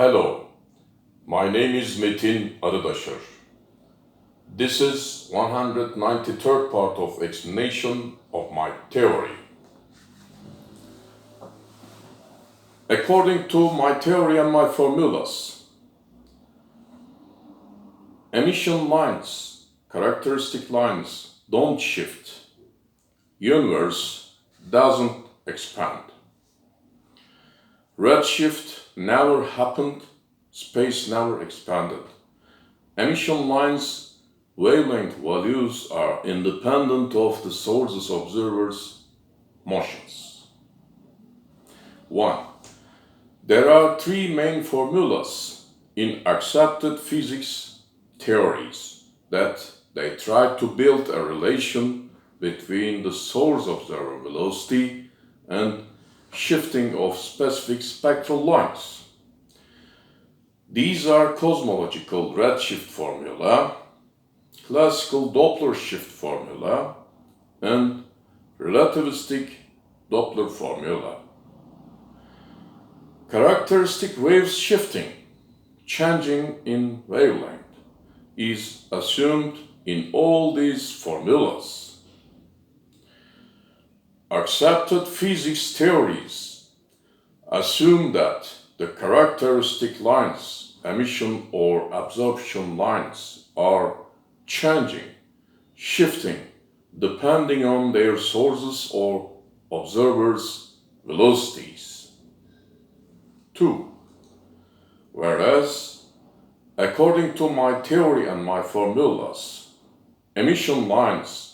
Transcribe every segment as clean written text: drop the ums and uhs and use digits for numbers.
Hello, my name is METİN. This is 193rd part of explanation of my theory. According to my theory and my formulas, emission lines, characteristic lines, don't shift. Universe doesn't expand. Redshift never happened, space never expanded. Emission lines' wavelength values are independent of the source's observer's motions. 1. There are three main formulas in accepted physics theories that they try to build a relation between the source observer velocity and shifting of specific spectral lines. These are cosmological Redshift formula, classical Doppler Shift Formula, and Relativistic Doppler formula. Characteristic waves shifting, changing in wavelength, is assumed in all these formulas. Accepted physics theories assume that the characteristic lines, emission or absorption lines, are changing, shifting, depending on their sources or observers' velocities. 2. Whereas, according to my theory and my formulas, emission lines,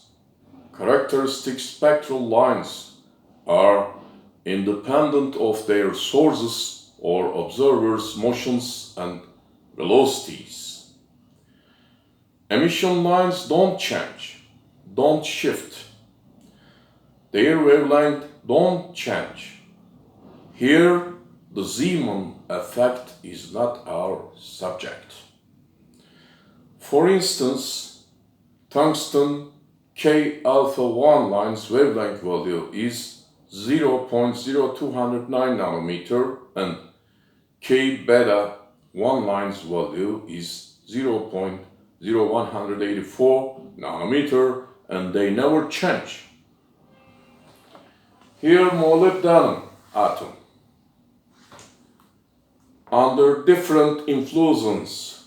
characteristic spectral lines, are independent of their sources or observers' motions and velocities. Emission lines don't change, don't shift. Their wavelength don't change. Here, the Zeeman effect is not our subject. For instance, tungsten K alpha 1 line's wavelength value is 0.0209 nanometer and K beta 1 line's value is 0.0184 nanometer, and they never change. Here, molybdenum atom, under different influences,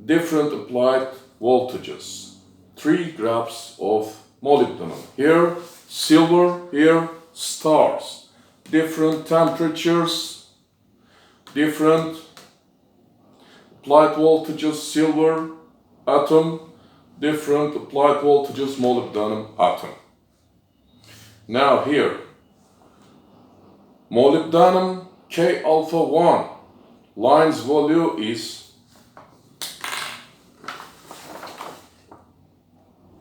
different applied voltages, 3 grams of molybdenum. Here, silver, here, stars. Different temperatures, different applied voltages, silver atom, different applied voltages, molybdenum atom. Now here, molybdenum K alpha 1 line's value is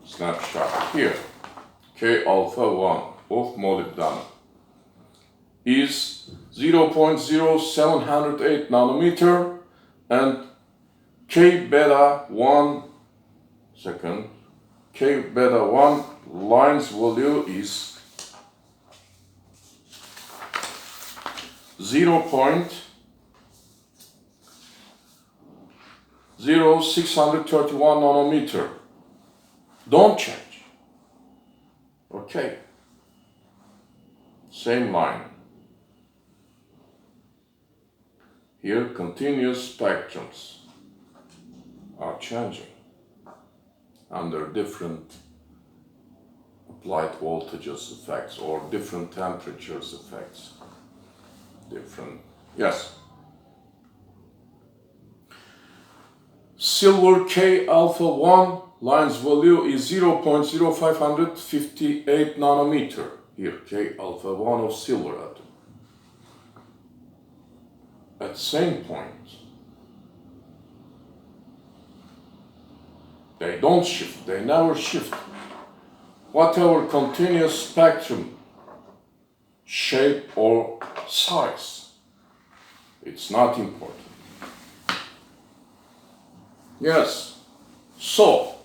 snapshot here. K alpha 1 of molybdenum is 0.0708 nanometer and K beta 1 line's value is 0.0631 nanometer. Don't change. Okay. Same line. Here, continuous spectrums are changing under different applied voltages effects or different temperatures effects. Yes. Silver K alpha 1 line's value is 0.0558 nanometer. Here, K alpha 1 of silver atom. At the same point, they don't shift, they never shift. Whatever continuous spectrum, shape or size, it's not important. Yes, so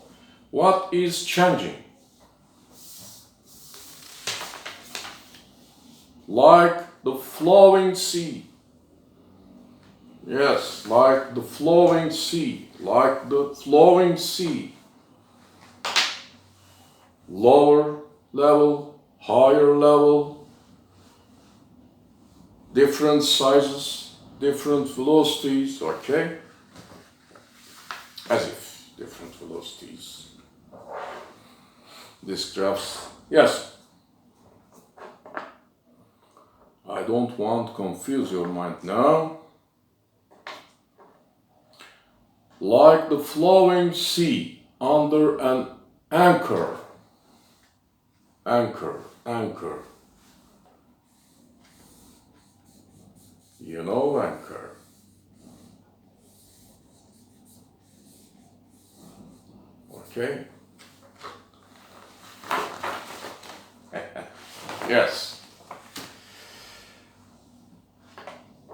what is changing? Like the flowing sea. Yes, like the flowing sea, like the flowing sea. Lower level, higher level, different sizes, different velocities, okay? As if different velocities. This graphs, yes. I don't want to confuse your mind now. Like the flowing sea under an anchor. Anchor. You know anchor. Okay? Yes.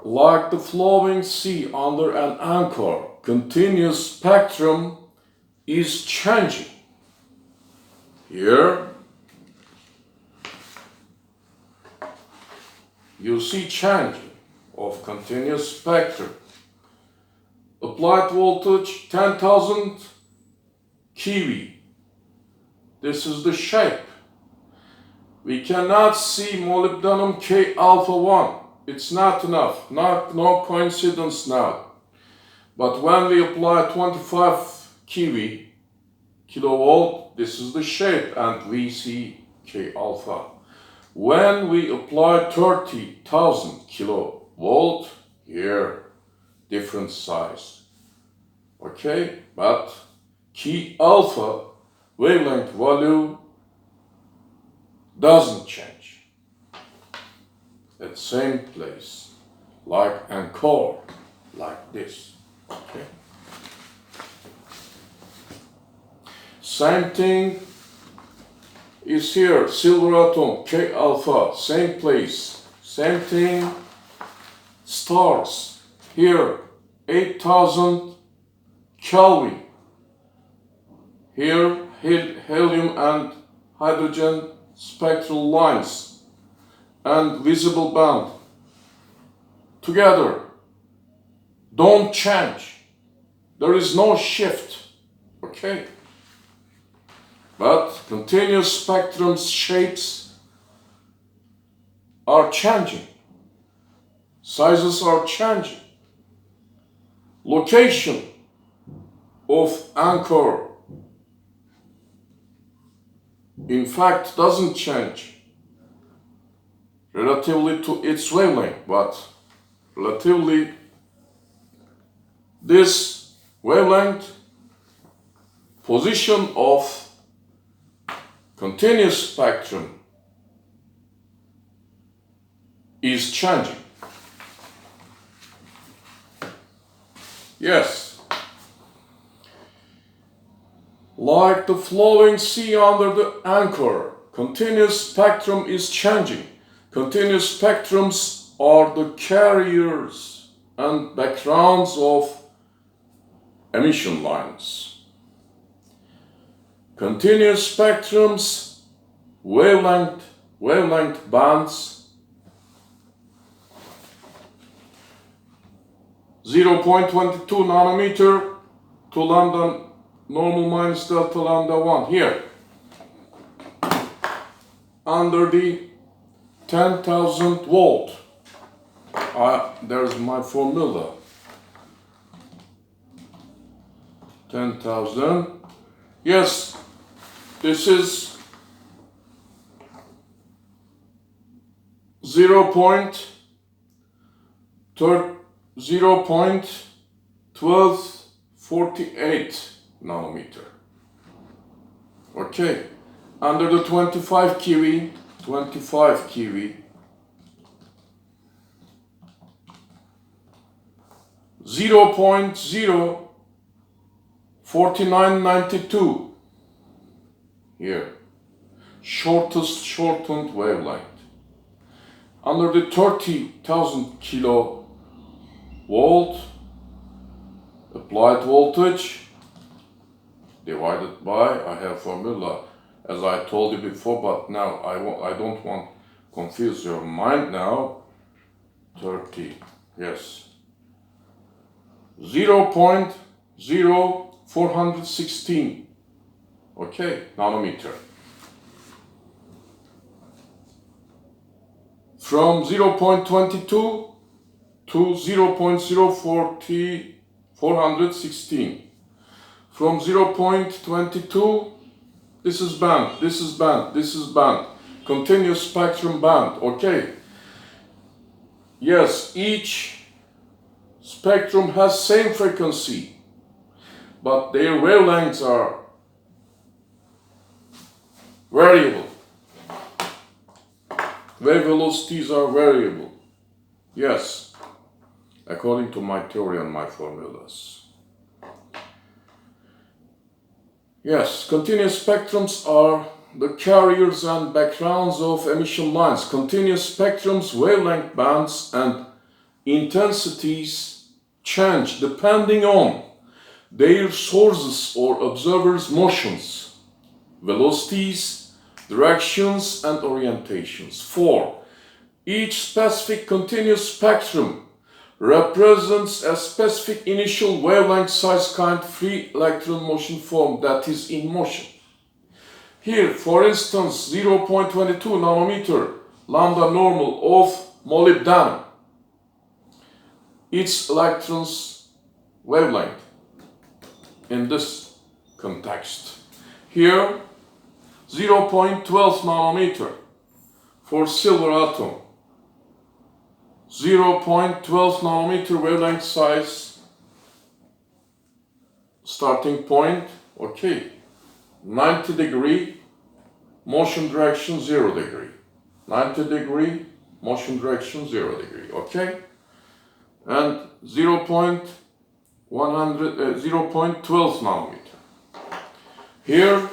Like the flowing sea under an anchor, continuous spectrum is changing. Here, you see changing of continuous spectrum. Applied voltage 10,000 kV. This is the shape. We cannot see molybdenum K alpha 1. It's not enough. No coincidence now. But when we apply 25 kV, kilovolt, this is the shape, and we see K alpha. When we apply 30,000 kilovolt, here, different size. Okay, but K alpha wavelength value doesn't change. At same place, like anchor, like this. Okay. Same thing is here, silver atom, K alpha, same place. Same thing, stars, here, 8,000 Kelvin. Here, helium and hydrogen spectral lines and visible band. Together, don't change. There is no shift, okay? But continuous spectrum's shapes are changing. Sizes are changing. Location of anchor, in fact, doesn't change relatively to its wavelength, but relatively this wavelength, position of continuous spectrum is changing. Yes. Like the flowing sea under the anchor, continuous spectrum is changing. Continuous spectrums are the carriers and backgrounds of emission lines. Continuous spectrums, wavelength bands, 0.22 nanometer to lambda normal minus delta lambda 1 here. Under the 10,000 volt. There's my formula. 10,000. Yes, this is 0.1248 nanometer. Okay, under the 25 kV, 0.04992 here, shortened wavelength. Under the 30,000 kilovolt, applied voltage divided by, I have formula as I told you before, but now I don't want to confuse your mind now. 30, yes. 0.0416, okay, nanometer. From 0.22 to 0.0416. From 0.22, this is band, this is band, this is band. Continuous spectrum band, okay. Yes, each spectrum has same frequency, but their wavelengths are variable. Wave velocities are variable. Yes, according to my theory and my formulas. Yes, continuous spectrums are the carriers and backgrounds of emission lines. Continuous spectrums, wavelength bands, and intensities change depending on their sources or observers' motions, velocities, directions, and orientations. 4. Each specific continuous spectrum represents a specific initial wavelength size kind free electron motion form that is in motion. Here, for instance, 0.22 nanometer lambda normal of molybdenum. Its electrons wavelength in this context. Here, 0.12 nanometer for silver atom. 0.12 nanometer wavelength size starting point, okay. 90 degree motion direction 0 degree. 90 degree motion direction 0 degree, okay. And 0.12 nanometer. Here,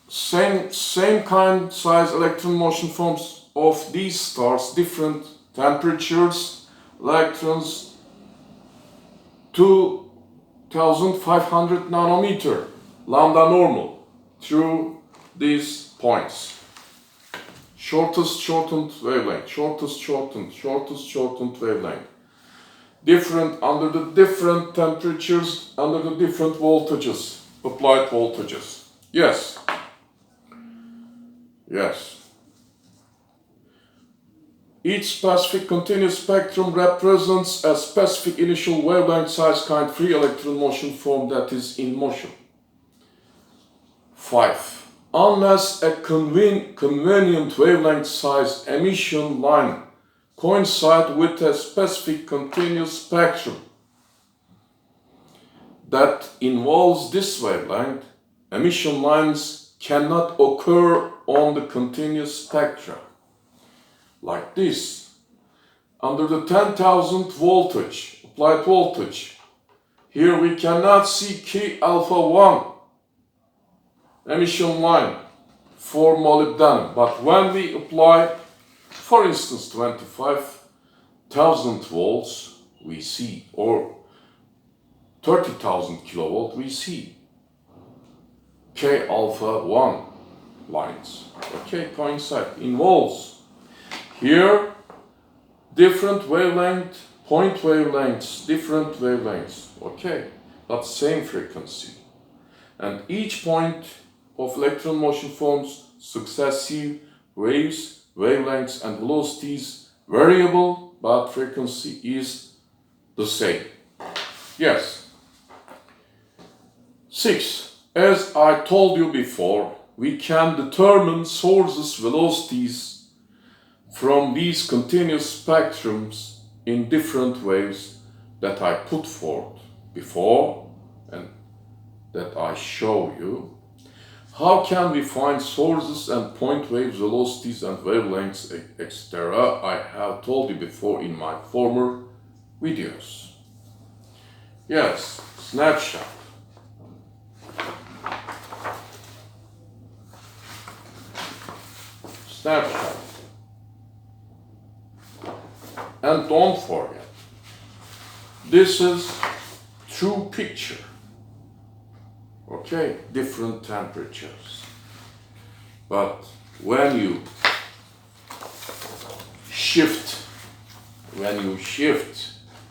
same kind size electron motion forms of these stars, different temperatures, electrons 2500 nanometer lambda normal through these points. Shortest shortened wavelength, shortest shortened wavelength. Different under the different temperatures, under the different voltages, applied voltages. Yes. Yes. Each specific continuous spectrum represents a specific initial wavelength size kind free electron motion form that is in motion. 5. Unless a convenient wavelength size emission line coincides with a specific continuous spectrum that involves this wavelength, emission lines cannot occur on the continuous spectra. Like this, under the 10,000 voltage, applied voltage, here we cannot see K alpha 1 emission line for molybdenum, but when we apply, for instance, 25,000 volts, we see, or 30,000 kilovolt, we see K alpha 1 lines, okay, coincide, involves. Here, different wavelength, point wavelengths, different wavelengths, okay, but same frequency. And each point of electron motion forms successive waves, wavelengths, and velocities variable, but frequency is the same. Yes. 6. As I told you before, we can determine sources, velocities from these continuous spectrums in different ways that I put forth before and that I show you. How can we find sources and point waves, velocities and wavelengths, etc.? I have told you before in my former videos. Yes, snapshot. Snapshot. And don't forget, this is true picture. Okay, different temperatures. But when you shift, when you shift